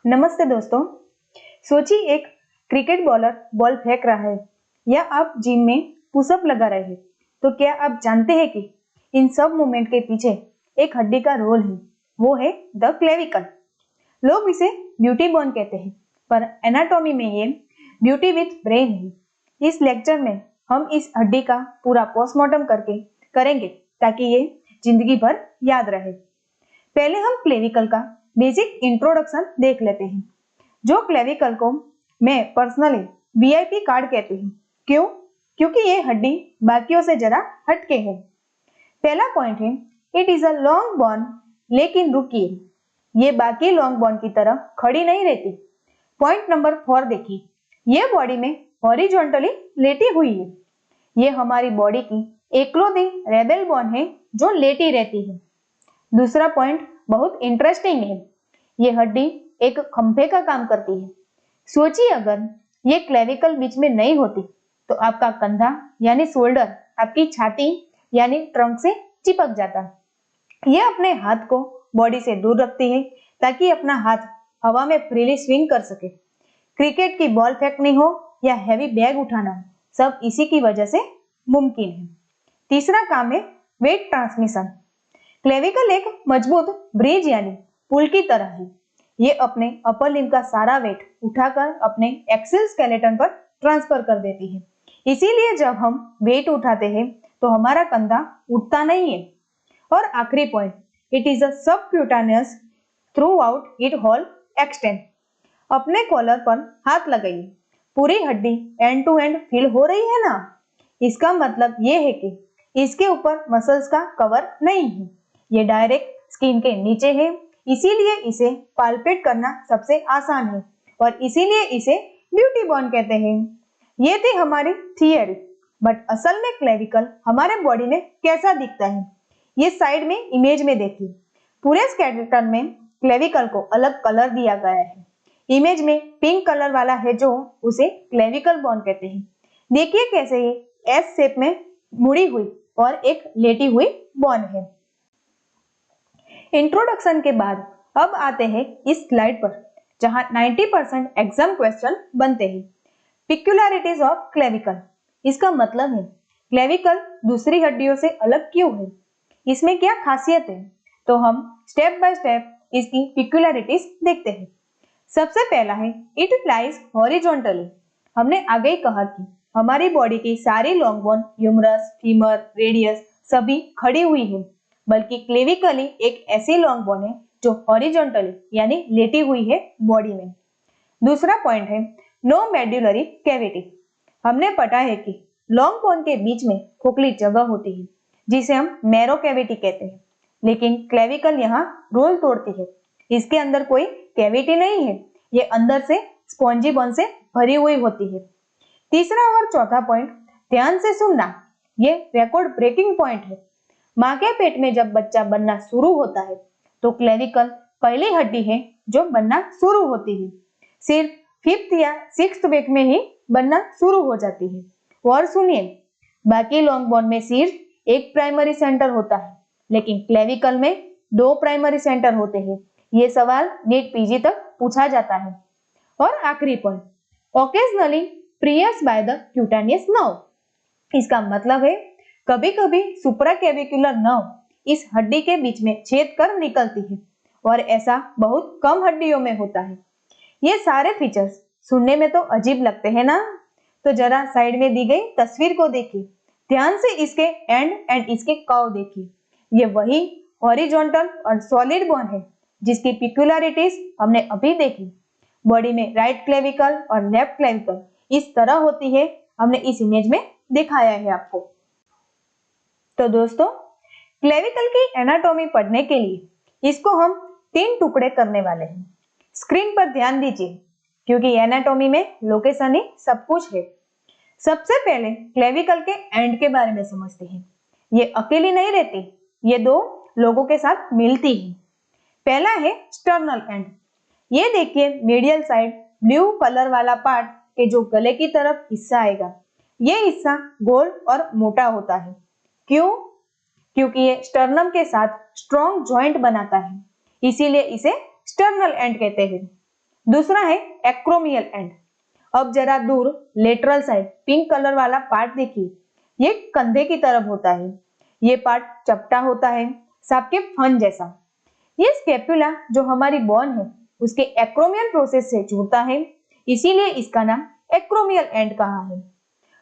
नमस्ते दोस्तों। सोचिए एक क्रिकेट बॉलर बॉल फेंक रहा है या आप जिम में पुशअप लगा रहे हैं, तो क्या आप जानते हैं कि इन सब मूवमेंट के पीछे एक हड्डी का रोल है, वो है द क्लेविकल। लोग इसे ब्यूटी बोन कहते हैं, पर एनाटॉमी में ये ब्यूटी विथ ब्रेन है। इस लेक्चर में हम इस हड्डी का पूरा पोस्टमार्टम करके करेंगे ताकि ये जिंदगी भर याद रहे। पहले हम क्लेविकल का बेसिक इंट्रोडक्शन देख लेते हैं। जो क्लेविकल को मैं पर्सनली वीआईपी कार्ड कहती हूँ। क्यों? क्योंकि ये हड्डी बाकियों से जरा हटके है। पहला पॉइंट है, it is a long bone, लेकिन रुकिए, ये बाकी लॉन्ग बोन की तरह खड़ी नहीं रहती। पॉइंट नंबर 4 देखिए, ये बॉडी में हॉरिजॉन्टली लेटी हुई है। ये हमारी बॉडी की एकलौती रेबेल बोन है जो लेटी रहती है। दूसरा पॉइंट बहुत इंटरेस्टिंग है, ये हड्डी एक खंभे का काम करती है। सोचिए अगर ये क्लेविकल बीच में नहीं होती तो आपका कंधा यानी शोल्डर आपकी छाती यानी ट्रंक से चिपक जाता। ये अपने हाथ को बॉडी से दूर रखती है ताकि अपना हाथ हवा में फ्रीली स्विंग कर सके। क्रिकेट की बॉल फेंकनी हो या हैवी बैग उठाना हो, सब इसी की वजह से मुमकिन है। तीसरा काम है वेट ट्रांसमिशन। क्लेविकल एक मजबूत ब्रिज यानी पुल की तरह है। ये अपने अपर लिम्ब का सारा वेट उठाकर अपने एक्सिल स्केलेटन पर ट्रांसफर कर देती है। इसीलिए जब हम वेट उठाते हैं तो हमारा कंधा उठता नहीं है। और आखिरी point, it is a subcutaneous throughout it whole extent. अपने कॉलर पर हाथ लगाइए, पूरी हड्डी एंड टू एंड फील हो रही है ना। इसका मतलब ये है कि इसके ऊपर मसल्स का कवर नहीं है, ये डायरेक्ट स्किन के नीचे है। इसीलिए इसे पाल्पेट करना सबसे आसान है और इसीलिए इसे ब्यूटी बोन कहते हैं। ये थी हमारी थियरी, बट असल में क्लेविकल हमारे बॉडी में कैसा दिखता है, ये साइड में इमेज में देखिए। पूरे स्केलेटन में क्लेविकल को अलग कलर दिया गया है। इमेज में पिंक कलर वाला है जो उसे क्लेविकल बोन कहते हैं। देखिए कैसे ये एस शेप में मुड़ी हुई और एक लेटी हुई बोन है। इंट्रोडक्शन के बाद अब आते हैं इस स्लाइड पर जहां 90% एग्जाम क्वेश्चन बनते हैं। पिक्युलरिटीज ऑफ क्लेविकल। इसका मतलब है क्लेविकल दूसरी हड्डियों से अलग क्यों है, इसमें क्या खासियत है। तो हम स्टेप बाय स्टेप इसकी पिक्युलरिटीज देखते हैं। सबसे पहला है इट लाइज हॉरिजॉन्टली। हमने आगे ही कहा कि हमारी बॉडी की सारी long bone, humerus, femur, radius सभी खड़ी हुई है, बल्कि क्लेविकली एक ऐसी लॉन्ग बोन है जो हॉरिजॉन्टली यानी लेटी हुई है बॉडी में। दूसरा पॉइंट है नो मेड्युलरी कैविटी। हमने पढ़ा है कि लॉन्ग बोन के बीच में खोखली जगह होती है जिसे हम मैरो कैविटी कहते हैं, लेकिन क्लेविकल यहाँ रूल तोड़ती है। इसके अंदर कोई कैविटी नहीं है, ये अंदर से स्पॉन्जी बोन से भरी हुई होती है। तीसरा और चौथा पॉइंट ध्यान से सुनना, ये रिकॉर्ड ब्रेकिंग पॉइंट है। माँ के पेट में जब बच्चा बनना शुरू होता है तो क्लेविकल पहली हड्डी है जो बनना शुरू होती है। सिर्फ 5th या 6th वीक में ही बनना शुरू हो जाती है। और सुनिए, बाकी लॉन्ग बोन में सिर्फ एक प्राइमरी सेंटर होता है, लेकिन क्लेविकल में 2 प्राइमरी सेंटर होते हैं। ये सवाल नीट पीजी तक पूछा जाता है। और आखिरी point, occasionally pierced by the cutaneous nerve. इसका मतलब है कभी कभी सुप्राक्लेविकुलर नर्व इस हड्डी के बीच में छेद कर निकलती है और ऐसा बहुत कम हड्डियों में होता है। ये सारे फीचर्स सुनने में तो अजीब लगते हैं ना, तो जरा साइड में दी गई तस्वीर को देखिए, ध्यान से इसके एंड इसके कर्व देखिए। ये वही हॉरिजॉन्टल और सॉलिड बोन है जिसकी पिक्युलरिटीज हमने अभी देखी। बॉडी में राइट क्लेविकल और लेफ्ट क्लेविकल इस तरह होती है, हमने इस इमेज में दिखाया है आपको। तो दोस्तों, क्लेविकल की एनाटॉमी पढ़ने के लिए इसको हम 3 टुकड़े करने वाले हैं। स्क्रीन पर ध्यान दीजिए क्योंकि एनाटॉमी में लोकेशन ही सब कुछ है। सबसे पहले क्लेविकल के एंड के बारे में समझते हैं। ये अकेली नहीं रहती, ये 2 लोगों के साथ मिलती है। पहला है स्टर्नल एंड। ये देखिए मीडियल साइड ब्लू कलर वाला पार्ट के जो गले की तरफ हिस्सा आएगा, ये हिस्सा गोल और मोटा होता है। क्यों? क्योंकि ये स्टर्नम के साथ स्ट्रॉन्ग जॉइंट बनाता है, इसीलिए इसे स्टर्नल एंड कहते हैं। दूसरा है एक्रोमियल एंड। अब जरा दूर लेटरल साइड पिंक कलर वाला पार्ट देखिए, ये कंधे की तरफ होता है। ये पार्ट चपटा होता है, सांप के फन जैसा। ये स्केपुला जो हमारी बोन है उसके एक्रोमियल प्रोसेस से जुड़ता है, इसीलिए इसका नाम एक्रोमियल एंड कहा है।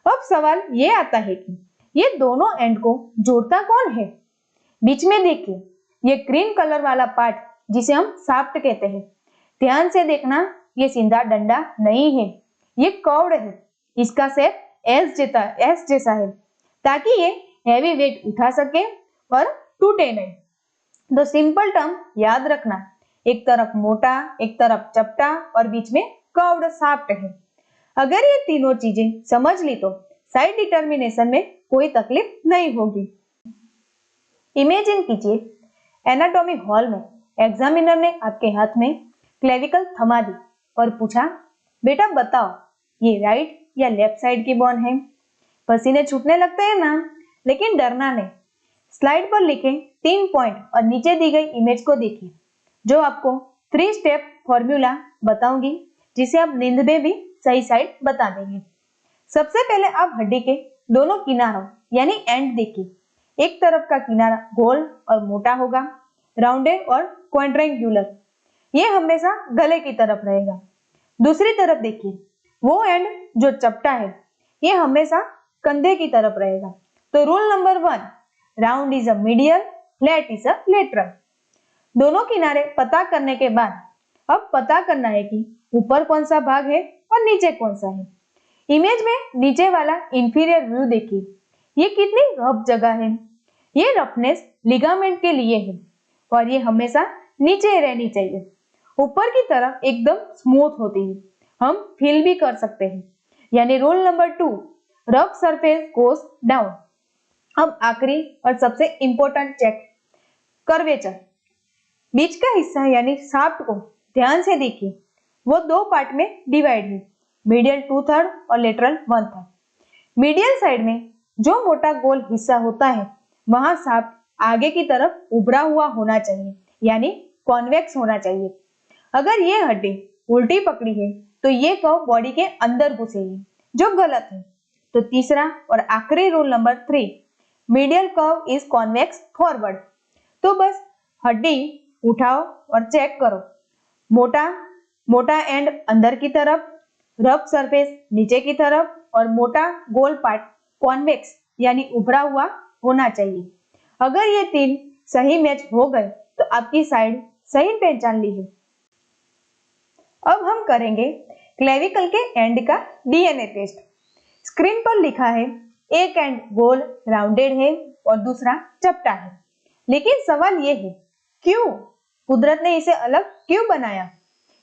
अब सवाल ये आता है कि ये दोनों एंड को जोड़ता कौन है? बीच में देखिए, ये क्रीम कलर वाला पार्ट जिसे हम शाफ्ट कहते हैं। ध्यान से देखना, ये सीधा डंडा नहीं है, ये कर्व्ड है। इसका शेप एस जैसा है ताकि ये हैवी वेट उठा सके और टूटे नहीं। तो सिंपल टर्म याद रखना, एक तरफ मोटा, एक तरफ चपटा और बीच में कर्व्ड शाफ्ट है। अगर ये तीनों चीजें समझ ली तो साइड डिटर्मिनेशन में कोई तकलीफ नहीं होगी। इमेजिन कीजिए, एनाटॉमी हॉल में एग्जामिनर ने आपके हाथ में क्लेविकल थमा दी और पूछा, बेटा बताओ ये राइट या लेफ्ट साइड की बोन है? पसीने छूटने लगते हैं ना, लेकिन डरना नहीं। स्लाइड पर लिखे 3 पॉइंट और नीचे दी गई इमेज को देखिए, जो आपको 3 स्टेप फॉर्मूला बताऊंगी, जिसे आप नींद में भी सही साइड बता देंगे। सबसे पहले आप हड्डी के दोनों किनारों यानी एंड देखिए। एक तरफ का किनारा गोल और मोटा होगा, राउंडेड और क्वाड्रेंगुलर। ये हमेशा गले की तरफ रहेगा। दूसरी तरफ देखिए, वो एंड जो चपटा है, ये हमेशा कंधे की तरफ रहेगा। तो rule number 1, round is a medial, flat is a lateral. दोनों किनारे पता करने के बाद अब पता करना है कि ऊपर कौन सा भाग है और नीचे कौन सा है। इमेज में नीचे वाला इंफीरियर व्यू देखिए, ये कितनी रफ जगह है। ये रफनेस लिगामेंट के लिए है और ये हमेशा नीचे रहनी चाहिए। ऊपर की तरफ एकदम स्मूथ होती है, हम फील भी कर सकते हैं। यानी rule number 2, rough surface goes down. अब आखिरी और सबसे इंपॉर्टेंट चेक, कर्वेचर। बीच का हिस्सा यानी शाफ्ट को ध्यान से देखिए, वो 2 पार्ट में डिवाइड है, मीडियल 2/3 और लेटरल 1/3। मीडियल साइड में जो मोटा गोल हिस्सा होता है, वहां शाफ्ट आगे की तरफ उभरा हुआ होना चाहिए, यानी कॉन्वेक्स होना चाहिए। अगर ये हड्डी उल्टी पकड़ी है तो ये कर्व बॉडी के अंदर घुसेगी, जो गलत है। तो तीसरा और आखिरी rule number 3, medial curve is convex forward. तो बस हड्डी उठाओ और चेक करो, मोटा एंड अंदर की तरफ, रफ सरफेस नीचे की तरफ और मोटा गोल पार्ट कॉन्वेक्स यानी उभरा हुआ होना चाहिए। अगर ये 3 सही मैच हो गए तो आपकी साइड सही पहचान ली है। अब हम करेंगे क्लेविकल के एंड का डीएनए टेस्ट। स्क्रीन पर लिखा है, एक एंड गोल राउंडेड है और दूसरा चपटा है। लेकिन सवाल ये है, क्यों? कुदरत ने इसे अलग क्यों बनाया?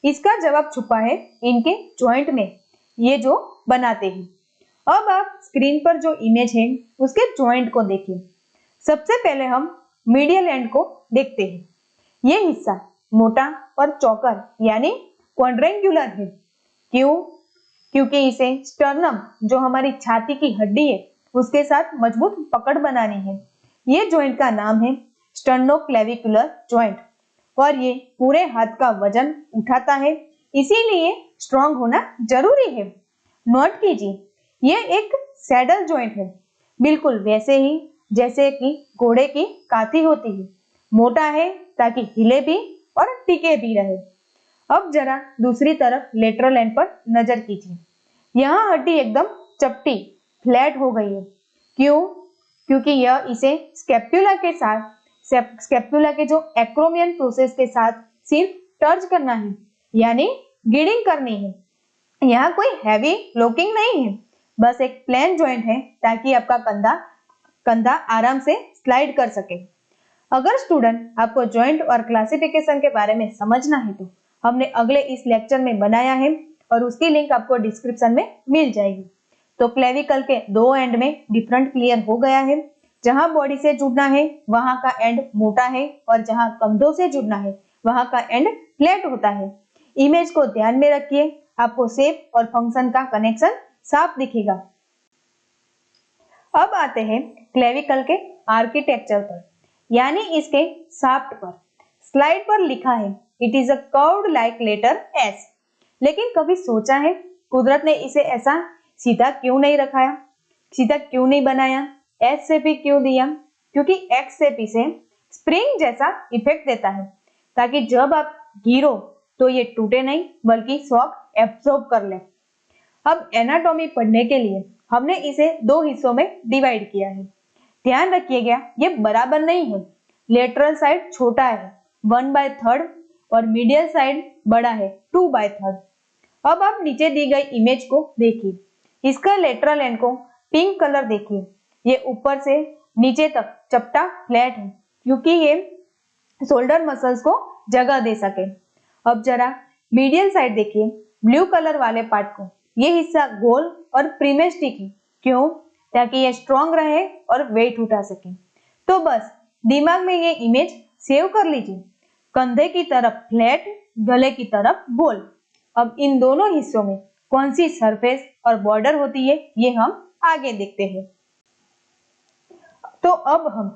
इसका जवाब छुपा है इनके जॉइंट में, ये जो बनाते हैं। अब आप स्क्रीन पर जो इमेज है उसके जॉइंट को देखिए। सबसे पहले हम मीडियल एंड को देखते हैं। ये हिस्सा मोटा और चौकर यानी क्वाड्रेंगुलर है। क्यों? क्योंकि इसे स्टर्नम जो हमारी छाती की हड्डी है उसके साथ मजबूत पकड़ बनानी है। ये जॉइंट का नाम है स्टर्नोक्लेविकुलर जॉइंट और ये पूरे हाथ का वजन उठाता है, इसीलिए स्ट्रॉन्ग होना जरूरी है। नोट कीजिए, ये एक सैडल जॉइंट है, बिल्कुल वैसे ही जैसे कि घोड़े की काठी होती है। मोटा है ताकि हिले भी और टिके भी रहे। अब जरा दूसरी तरफ लेटरल एंड पर नजर कीजिए। यहाँ हड्डी एकदम चपटी फ्लैट हो गई है। क्यों? क्योंकि यह इसे स्केपुला के जो एक्रोमियन प्रोसेस के साथ सिर्फ टर्च करना है, यानी गिडिंग करनी है। यहाँ कोई हैवी लॉकिंग नहीं है, बस एक प्लेन जॉइंट है ताकि आपका कंधा आराम से स्लाइड कर सके। अगर स्टूडेंट आपको जॉइंट और क्लासिफिकेशन के बारे में समझना है तो हमने अगले इस लेक्चर में बनाया है और उसकी लिंक आपको डिस्क्रिप्शन में मिल जाएगी। तो क्लेविकल के 2 एंड में डिफरेंट क्लियर हो गया है। जहां बॉडी से जुड़ना है वहां का एंड मोटा है और जहां कंधों से जुड़ना है वहां का एंड फ्लैट होता है। इमेज को ध्यान में रखिए, आपको शेप और फंक्शन का कनेक्शन साफ दिखेगा। अब आते हैं क्लेविकल के आर्किटेक्चर पर, यानी इसके शाफ्ट पर। स्लाइड पर लिखा है, it is a curved like letter S. लेकिन कभी सोचा है कुदरत ने इसे ऐसा सीधा क्यों नहीं रखाया, सीधा क्यों नहीं बनाया, एच शेप ही क्यों दिया? क्योंकि एक्स शेप इसे स्प्रिंग जैसा इफेक्ट देता है, ताकि जब आप गिरो तो ये टूटे नहीं बल्कि शॉक एब्सॉर्ब कर ले। अब एनाटॉमी पढ़ने के लिए हमने इसे दो हिस्सों में डिवाइड किया है। ध्यान रखिएगा ये बराबर नहीं है। लेटरल साइड छोटा है 1/3 और मीडियल साइड बड़ा है 2/3। अब आप नीचे दी गई इमेज को देखिए। इसका लेटरल एंड को पिंक कलर देखिए। ये ऊपर से नीचे तक चपटा फ्लैट है क्योंकि ये शोल्डर मसल्स को जगह दे सके। अब जरा मीडियल साइड देखिए, ब्लू कलर वाले पार्ट को। ये हिस्सा गोल और प्रीमेस्टिक है। क्यों? ताकि ये स्ट्रॉन्ग रहे और वेट उठा सके। तो बस दिमाग में ये इमेज सेव कर लीजिए। कंधे की तरफ फ्लैट, गले की तरफ गोल। अब इन दोनों हिस्सों में कौन सी सरफेस और बॉर्डर होती है ये हम आगे देखते हैं। तो अब हम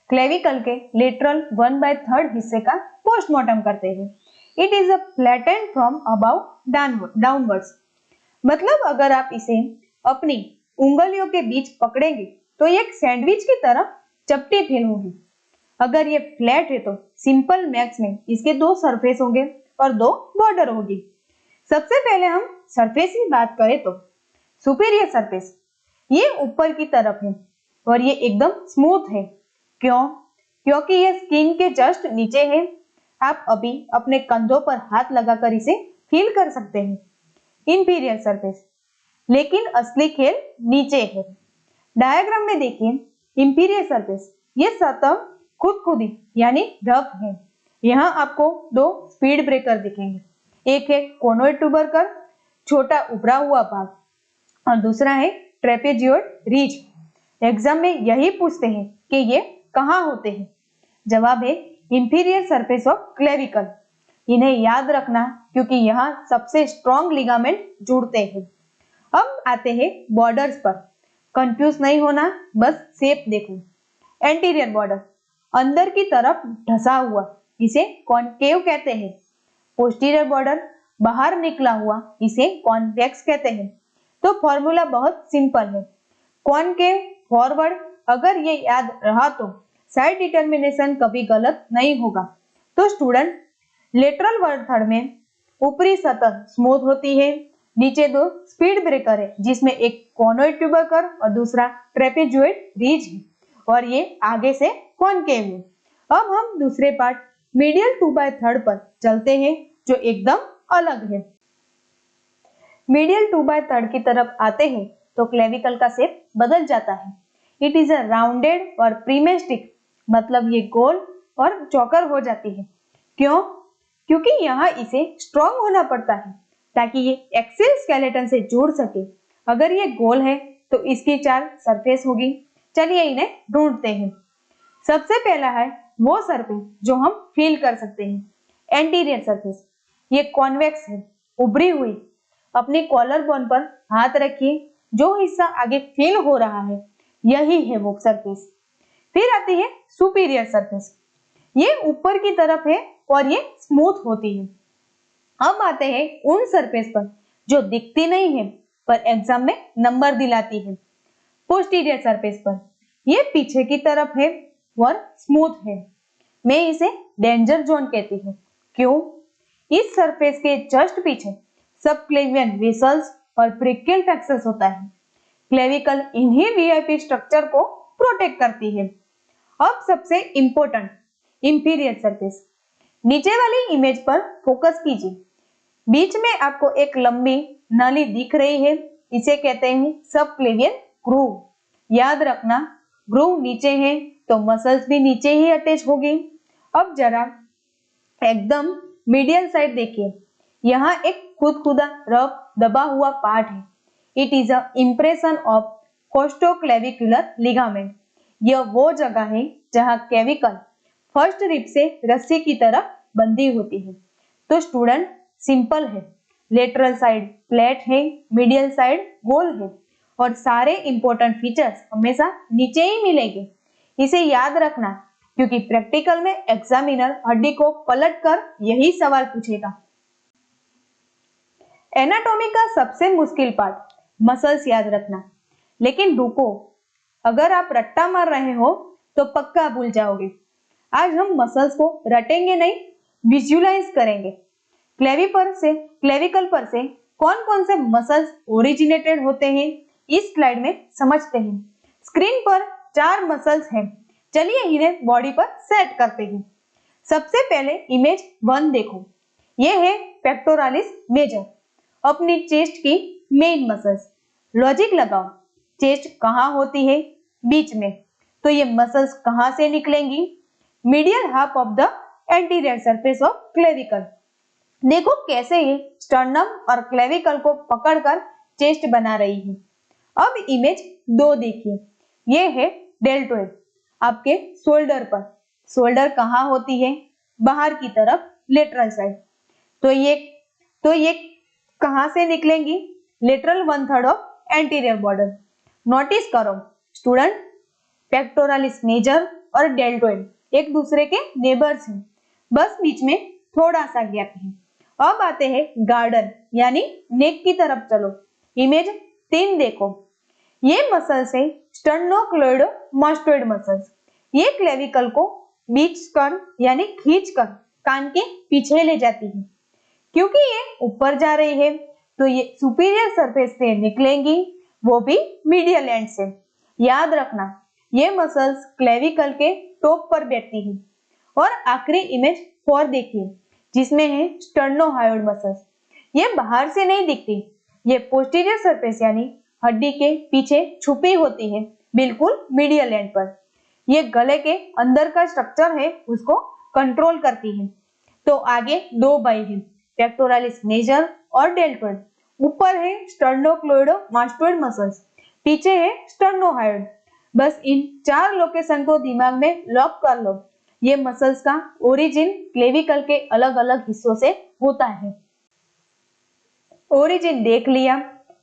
क्लेविकल के लेटरल 1/3 हिस्से का पोस्टमार्टम करते हैं। It is a flattened from above downwards. मतलब अगर आप इसे अपनी उंगलियों के बीच पकड़ेंगे तो ये एक सैंडविच की तरह चपटी फील होगी। अगर ये फ्लैट है तो सिंपल मैथ्स में इसके दो सरफेस होंगे और दो बॉर्डर होगी। सबसे पहले हम सरफेस की बात करें तो सुपीरियर सरफेस ये ऊपर की तरफ है और ये एकदम स्मूथ है। क्यों? क्योंकि ये स्किन के जस्ट नीचे है। आप अभी अपने कंधों पर हाथ लगाकर इसे फील कर सकते हैं। इंफीरियर सरफेस, लेकिन असली खेल नीचे है। डायग्राम में देखिए इंफीरियर सरफेस ये सतह खुदखुदी यानी रफ है। यहाँ आपको दो स्पीड ब्रेकर दिखेंगे। एक है कोनोइड ट्यूबरकल, छोटा उभरा हुआ भाग, और दूसरा है ट्रेपेजियोइड रिज। एग्जाम में यही पूछते हैं कि ये कहाँ होते हैं। जवाब है इंफीरियर सरफेस ऑफ क्लेविकल। इन्हें याद रखना क्योंकि यहाँ सबसे स्ट्रॉन्ग लिगामेंट जुड़ते हैं। अब आते हैं बॉर्डर्स पर। कंफ्यूज नहीं होना, बस शेप देखो। एंटीरियर बॉर्डर अंदर की तरफ ढसा हुआ, इसे कॉनकेव कहते हैं। पोस्टीरियर बॉर्डर बाहर निकला हुआ, इसे कॉन्वेक्स कहते हैं। तो फॉर्मूला बहुत सिंपल है, कॉनकेव फॉरवर्ड। अगर ये याद रहा तो साइड डिटर्मिनेशन कभी गलत नहीं होगा। तो स्टूडेंट लेटरल वन थर्ड में ऊपरी सतह स्मूथ होती है, नीचे दो स्पीड ब्रेकर है जिसमें एक कोनोइड ट्यूबरकल और दूसरा ट्रेपेजॉइड रिज है और ये आगे से कॉनकेव है। अब हम दूसरे पार्ट मीडियल 2/3 पर चलते हैं जो एकदम अलग है। मीडियल 2/3 की तरफ आते हैं तो क्लेविकल का शेप बदल जाता है। इट इज अ राउंडेड और प्रीमेस्टिक, मतलब ये गोल और चौकर हो जाती है। क्यों? क्योंकि यहाँ इसे स्ट्रॉन्ग होना पड़ता है ताकि ये एक्सियल स्केलेटन से जुड़ सके। अगर ये गोल है तो इसकी 4 सरफेस होगी। चलिए इन्हें ढूंढते हैं। सबसे पहला है वो सरफेस जो हम फील कर सकते हैं, एंटीरियर सरफेस। ये कॉन्वेक्स है, उभरी हुई। अपनी कॉलर बोन पर हाथ रखिए, जो हिस्सा आगे फील हो रहा है यही है वो सरफेस। फिर आती है सुपीरियर सरफेस। ये ऊपर की तरफ है और ये स्मूथ होती है। अब आते हैं उन सरफेस पर जो दिखती नहीं है पर एग्जाम में नंबर दिलाती है। पोस्टीरियर सरफेस पर ये पीछे की तरफ है और स्मूथ है। मैं इसे डेंजर जोन कहती हूँ। क्यों? इस सरफेस के जस्ट पीछे सबक्लेवियन वेसल्स और ब्रेकियल प्लेक्सस होता है। क्लेविकल इन्हीं वीआईपी स्ट्रक्चर को प्रोटेक्ट करती है। अब सबसे इंपॉर्टेंट इंफीरियर सरफेस। नीचे वाली इमेज पर फोकस कीजिए। बीच में आपको एक लंबी नली दिख रही है, इसे कहते हैं सबक्लेवियन ग्रूव। याद रखना ग्रूव नीचे है तो मसल्स भी नीचे ही अटैच होगी। अब जरा एकदम मीडियल साइड देखिए, यहाँ एक खुदकुदा रफ दबा हुआ पार्ट है। It is a impression of costoclavicular ligament. यह वो जगह है जहाँ क्लेविकल फर्स्ट रिब से रस्सी की तरह बंधी होती है। तो स्टूडेंट सिंपल है, लेटरल साइड फ्लैट है, मीडियल साइड गोल है और सारे इंपॉर्टेंट फीचर्स हमेशा नीचे ही मिलेंगे। इसे याद रखना क्योंकि प्रैक्टिकल में एग्जामिनर हड्डी को पलटकर यही सवाल पूछेगा। एनाटॉमी का सबसे मुश्किल पार्ट मसल्स याद रखना, लेकिन रुको, अगर आप रट्टा मार रहे हो तो पक्का भूल जाओगे। आज हम मसल्स को रटेंगे नहीं, विजुअलाइज करेंगे। क्लेविकल पर से कौन कौन से मसल्स ओरिजिनेटेड होते हैं इस स्लाइड में समझते हैं। स्क्रीन पर 4 मसल्स हैं, चलिए इन्हें बॉडी पर सेट करते हैं। सबसे पहले इमेज 1 देखो, ये है पेक्टोरालिस मेजर, अपनी चेस्ट की मेन मसल्स। लॉजिक लगाओ, चेस्ट कहाँ होती है? बीच में, तो ये मसल्स कहाँ से निकलेंगी? Medial half of the anterior surface of clavicle. देखो कैसे ये स्टर्नम और क्लेविकल को पकड़कर चेस्ट बना रही है। अब इमेज 2 देखिए, ये है डेल्टोइड, आपके शोल्डर पर। शोल्डर कहाँ होती है? बाहर की तरफ, लेटरल साइड। तो ये कहाँ से निकलेंगी? Lateral 1/3 of anterior border. Notice करो स्टूडेंट, पेक्टोरालिस मेजर और डेल्टोइड एक दूसरे के नेबर्स हैं, बस बीच में थोड़ा सा गैप है। अब आते हैं गार्डन यानी नेक की तरफ चलो। इमेज 3 देखो, ये मसल्स है स्टर्नोक्लेविडोमास्टोइड मसल्स। ये क्लेविकल को बीच कर यानी खींच कर कान के पीछे ले जाती है। क्योंकि ये ऊपर जा रही है तो ये सुपीरियर सरफेस से निकलेंगी, वो भी मीडियल एंड से। याद रखना, ये मसल्स क्लेविकल के टॉप पर बैठती है। और आखिरी इमेज 4 देखिए, जिसमें है स्टर्नोहायोइड मसल्स। ये बाहर से नहीं दिखती, ये पोस्टीरियर सरफेस यानी हड्डी के पीछे छुपी होती है, बिल्कुल मीडियल एंड पर। ये गले के अंदर का स्ट्रक्चर है, उसको कंट्रोल करती है। तो आगे 2 बाई है, पेक्टोरालिस मेजर और डेल्टोइड। ऊपर है स्टर्नोक्लेविडोमास्टोइड मसल्स, पीछे है स्टर्नोहायोइड। बस इन 4 लोकेशन को दिमाग में लॉक कर लो। ये मसल्स का ओरिजिन क्लेविकल के अलग अलग हिस्सों से होता है। ओरिजिन देख लिया,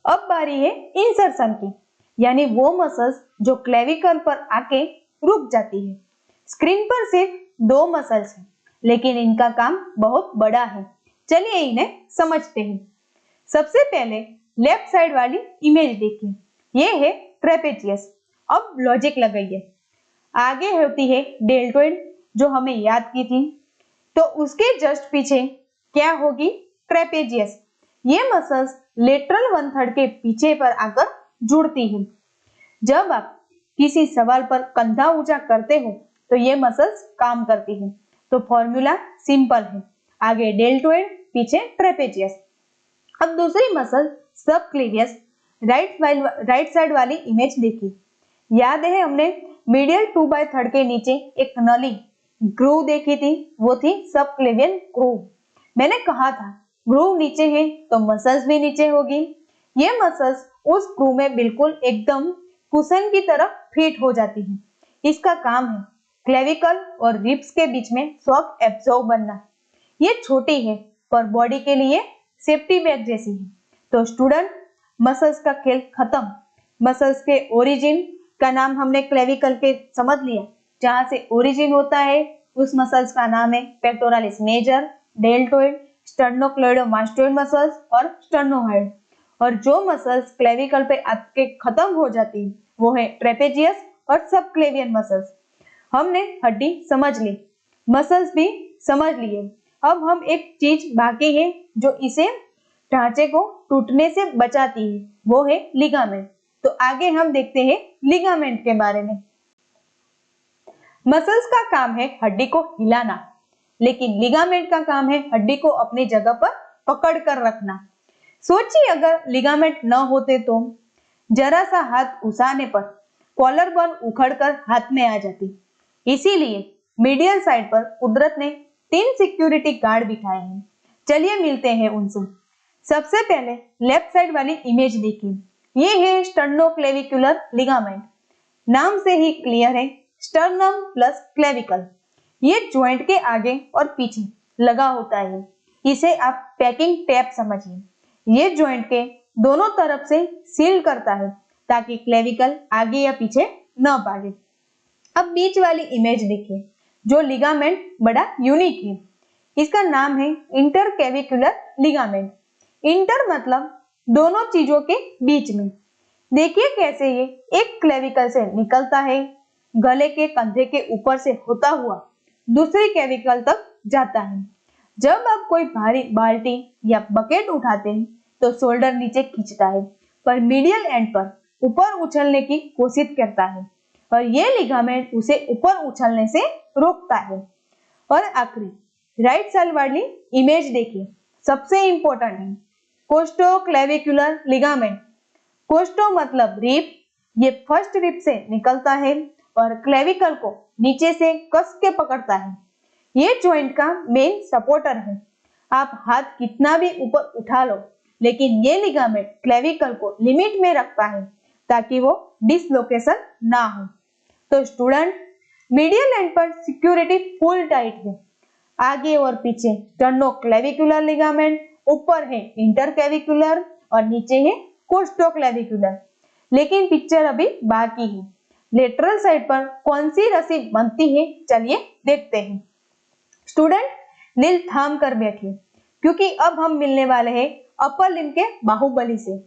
अब बारी है इंसर्शन की, यानी वो मसल्स जो क्लेविकल पर आके रुक जाती है। स्क्रीन पर सिर्फ 2 मसल्स हैं, लेकिन इनका काम बहुत बड़ा है। चलिए इन्हें समझते हैं। सबसे पहले लेफ्ट साइड वाली इमेज देखिए, ये है ट्रेपेजियस। अब लॉजिक लगाइए, आगे होती है डेल्टोइड जो हमें याद की थी, तो उसके जस्ट पीछे क्या होगी? ट्रेपेजियस। ये मसल्स लेटरल 1/3 के पीछे पर आकर जुड़ती है। जब आप किसी सवाल पर कंधा ऊंचा करते हो तो ये मसल्स काम करती है। तो फॉर्मूला सिंपल है, आगे डेल्टोइड, पीछे ट्रेपेजियस। अब दूसरी मसल सबक्लेवियस, राइट साइड वाली इमेज देखिए। याद है हमने मीडियल 2/3 के नीचे एक नली ग्रूव देखी थी, वो थी सबक्लेवियन ग्रूव। मैंने कहा था ग्रूव नीचे है तो मसल्स भी नीचे होगी। ये मसल्स उस ग्रूव में बिल्कुल एकदम कुशन की तरफ फिट हो जाती है। इसका काम है क्लेविकल और रिब्स के बीच में शॉक एब्जॉर्ब बनना। ये छोटी है पर बॉडी के लिए सेफ्टी बैग जैसी है। तो स्टूडेंट, मसल्स का खेल खत्म। मसल्स के ओरिजिन का नाम हमने क्लेविकल के समझ लिया, जहां से ओरिजिन होता है उस मसल्स का नाम है पेक्टोरालिस मेजर, डेल्टोइड, स्टर्नोक्लेविडोमास्टोइड मसल्स और स्टर्नोहायोइड। और जो मसल्स क्लेविकल पे आके खत्म हो जाती है वो है ट्रेपेजियस और सबक्लेवियन मसल्स। हमने हड्डी समझ ली, मसल्स भी समझ लिए। अब हम एक चीज बाकी है जो इसे ढांचे को टूटने से बचाती है, वो है लिगामेंट। तो आगे हम देखते हैं लिगामेंट के बारे में। मसल्स का काम है हड्डी को हिलाना, लेकिन लिगामेंट का काम है हड्डी को अपनी जगह पर पकड़ कर रखना। सोचिए अगर लिगामेंट न होते तो जरा सा हाथ घुसाने पर कॉलर बोन उखड़कर हाथ में आ जाती। इसीलिए मीडियल साइड पर कुदरत ने 3 सिक्योरिटी गार्ड बिठाए हैं। चलिए मिलते हैं उनसे। सबसे पहले लेफ्ट साइड वाली इमेज देखिए, ये है स्टर्नोक्लेविकुलर लिगामेंट। नाम से ही क्लियर है, स्टर्नम प्लस क्लेविकल। ये जॉइंट के आगे और पीछे लगा होता है। इसे आप पैकिंग टैप समझिए। ये जॉइंट के दोनों तरफ से सील करता है ताकि क्लेविकल आगे या पीछे न भागे। अब बीच वाली इमेज देखिए, जो लिगामेंट बड़ा यूनिक है। इसका नाम है इंटरक्लेविकुलर लिगामेंट। इंटर मतलब दोनों चीजों के बीच में। देखिए कैसे ये एक क्लेविकल से निकलता है, गले के कंधे के ऊपर से होता हुआ दूसरी क्लेविकल तक जाता है। जब आप कोई भारी बाल्टी या बकेट उठाते हैं तो शोल्डर नीचे खींचता है, पर मीडियल एंड पर ऊपर उछलने की कोशिश करता है और ये लिगामेंट उसे ऊपर उछलने से रोकता है। और आखिरी राइट साइड वाली इमेज देखिए, सबसे इंपॉर्टेंट है कोस्टोक्लेविकुलर लिगामेंट। कोस्टो मतलब रिब, ये फर्स्ट रिब से निकलता है और क्लेविकल को नीचे से कस के पकड़ता है। ये जॉइंट का मेन सपोर्टर है। आप हाथ कितना भी ऊपर उठा लो, लेकिन ये लिगामेंट क्लेविकल को लिमिट में रखता है ताकि वो डिसलोकेशन ना हो। तो स्टूडेंट, मीडियल एंड पर सिक्योरिटी फुल टाइट है। आगे और पीछे स्टर्नोक्लेविकुलर लिगामेंट, ऊपर है इंटरक्लेविकुलर और नीचे है कोस्टोक्लेविकुलर। लेकिन पिक्चर अभी बाकी है। लेटरल साइड पर कौन सी रस्सी बनती है, चलिए देखते हैं। स्टूडेंट, दिल थाम कर बैठिए, क्योंकि अब हम मिलने वाले हैं अपर लिम्ब के बाहुबली से,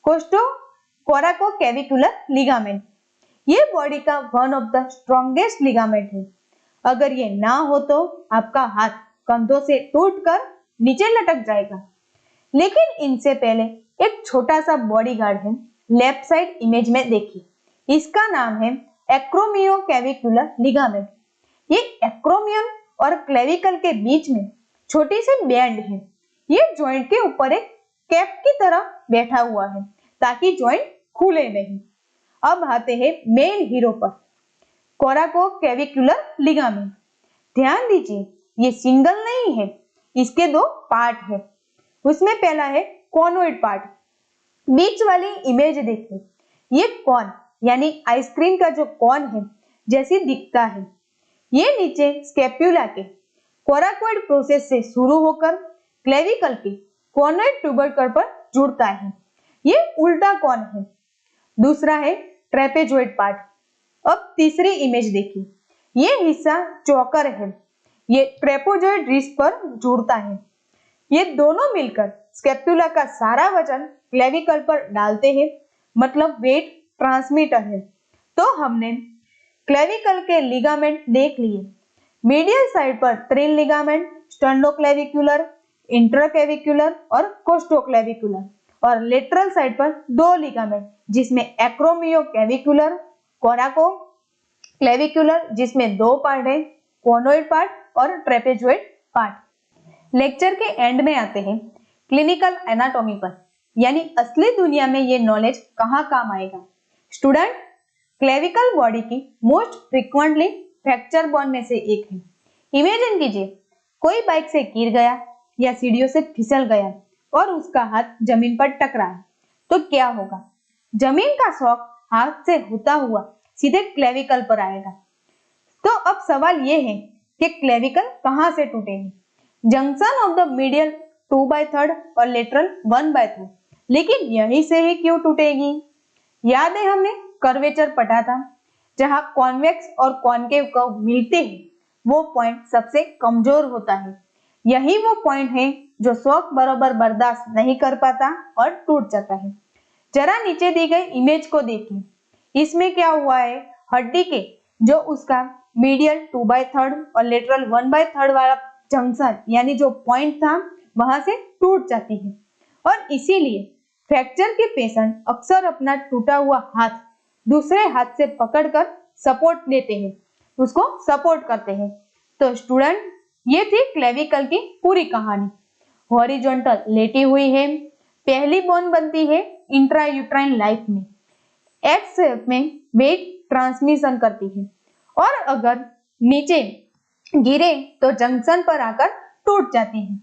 कोस्टोकोराकोक्लेविकुलर लिगामेंट। ये बॉडी का one of the strongest ligament है। अगर ये ना हो तो आपका हाथ कंधों से टूटकर नीचे लटक जाएगा। लेकिन इनसे पहले एक छोटा सा बॉडी गार्ड है, लेफ्ट साइड इमेज में देखिए। इसका नाम है एक्रोमियोक्लेविकुलर लिगामेंट। ये एक्रोमियन और क्लेविकल के बीच में छोटी सी बैंड है। ये जॉइंट के ऊपर एक कैप की तरह बैठा हुआ है ताकि जॉइंट खुले नहीं। अब आते हैं मेन हीरो पर, कोराकोक्लेविकुलर लिगामेंट। ध्यान दीजिए, ये सिंगल नहीं है, इसके दो पार्ट है। उसमें पहला है कॉनोइड पार्ट। बीच वाली इमेज देखिए, ये कॉन यानी आइसक्रीम का जो कॉन है जैसी दिखता है। ये नीचे स्केप्यूला के कोराकोइड प्रोसेस से शुरू होकर क्लेविकल के कॉनोइड ट्यूबरकल पर जुड़ता है। ये उल्टा कॉन है। दूसरा है ट्रेपेजॉइड पार्ट। अब तीसरी इमेज देखिए, ये हिस्सा चोकर है। ये ट्रेपेजॉइड रिस्ट पर जुड़ता है। ये दोनों मिलकर स्केप्यूला का सारा वजन क्लेविकल पर डालते हैं, मतलब वेट ट्रांसमीटर है। तो हमने क्लेविकल के लिगामेंट देख लिए। मीडियल साइड पर 3 लिगामेंट, स्टर्नोक्लेविकुलर, इंटरक्लेविकुलर और कोस्टोक्लेविकुलर, और लेटरल साइड पर 2 लिगामेंट जिसमें एक्रोमियोक्लेविकुलर, कोराकोक्लेविकुलर जिसमें 2 पार्ट है, कॉनोइड पार्ट और ट्रेपेजॉइड पार्ट। लेक्चर के एंड में आते हैं क्लिनिकल एनाटॉमी पर, यानी असली दुनिया में ये नॉलेज कहाँ काम आएगा। स्टूडेंट, क्लेविकल बॉडी की मोस्ट फ्रीक्वेंटली फ्रैक्चर बोन में से एक है। इमेजिन कीजिए, कोई बाइक से गिर गया या सीढ़ियों से फिसल गया और उसका हाथ जमीन पर टकराया, तो क्या होगा? जमीन का शॉक हाथ से होता हुआ सीधे क्लेविकल पर आएगा। तो अब सवाल ये है कि क्लेविकल कहाँ से टूटेगी? जंक्शन ऑफ द मीडियल 2/3 और लेटरल 1/3। लेकिन यहीं से ही क्यों टूटेगी? याद है हमने कर्वेचर पढ़ा था, जहां कॉन्वेक्स और कॉनकेव कर्व मिलते हैं, वो पॉइंट सबसे कमजोर होता है। यही वो पॉइंट है जो शॉक बराबर बर्दाश्त नहीं कर पाता और टूट जाता है। जरा नीचे दी गई इमेज को देखिए। इसमें क्या हुआ है, हड्डी के जो उसका मीडियल 2/3 और लेटरल 1/3 वाला जंक्शन यानी जो पॉइंट था वहां से टूट जाती है। और इसीलिए फ्रैक्चर के पेशेंट अक्सर अपना टूटा हुआ हाथ दूसरे हाथ से पकड़कर सपोर्ट लेते हैं, उसको सपोर्ट करते हैं। तो स्टूडेंट, ये थी क्लेविकल की पूरी कहानी। हॉरिजॉन्टल लेटी हुई है, पहली बोन बनती है इंट्रायूट्राइन लाइफ में, एक्स शेप में वेट ट्रांसमिशन करती है, और अगर नीचे गिरे तो जंक्शन पर आकर टूट जाती है।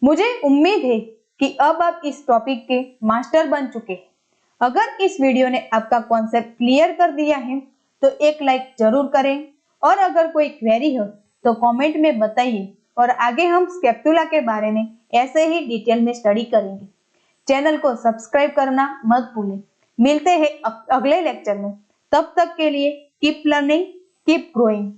मुझे उम्मीद है कि अब आप इस टॉपिक के मास्टर बन चुके हैं। अगर इस वीडियो ने आपका कॉन्सेप्ट क्लियर कर दिया है तो एक लाइक जरूर करें, और अगर कोई क्वेरी हो तो कमेंट में बताइए, और आगे हम स्केप्युला के बारे में ऐसे ही डिटेल में स्टडी करेंगे। चैनल को सब्सक्राइब करना मत भूलें। मिलते हैं अगले लेक्चर में। तब तक के लिए कीप लर्निंग, कीप ग्रोइंग।